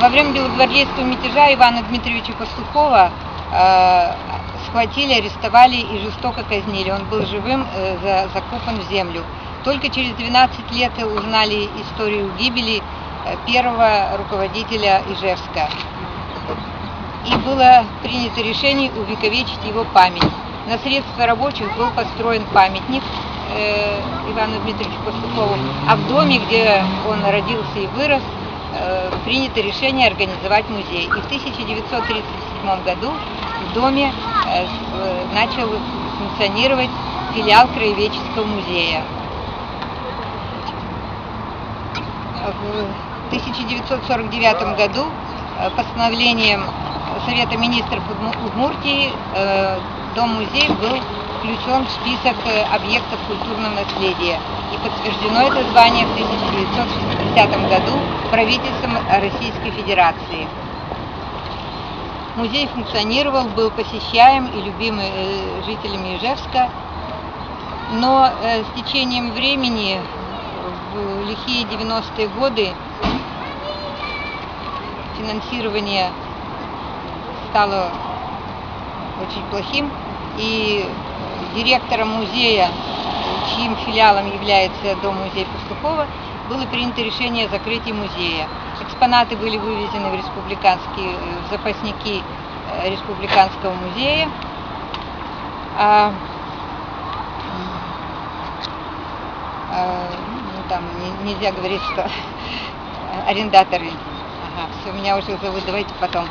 Во время белогвардейского мятежа Ивана Дмитриевича Пастухова схватили, арестовали и жестоко казнили. Он был живым закопан в землю. Только через 12 лет узнали историю гибели первого руководителя Ижевска. И было принято решение увековечить его память. На средства рабочих был построен памятник Ивану Дмитриевичу Пастухову, а в доме, где он родился и вырос, принято решение организовать музей. И в 1937 году в доме начал функционировать филиал Краеведческого музея. В 1949 году постановлением Совета министров Удмуртии дом-музей был включен в список объектов культурного наследия. И подтверждено это звание в 1960 году правительством Российской Федерации. Музей функционировал, был посещаем и любим жителями Ижевска, но с течением времени, в лихие 90-е годы, финансирование стало очень плохим, и директором музея, чьим филиалом является дом-музей Пастухова, было принято решение о закрытии музея. Экспонаты были вывезены в запасники Республиканского музея. Там нельзя говорить, что арендаторы. Ага, все, меня уже зовут, давайте потом.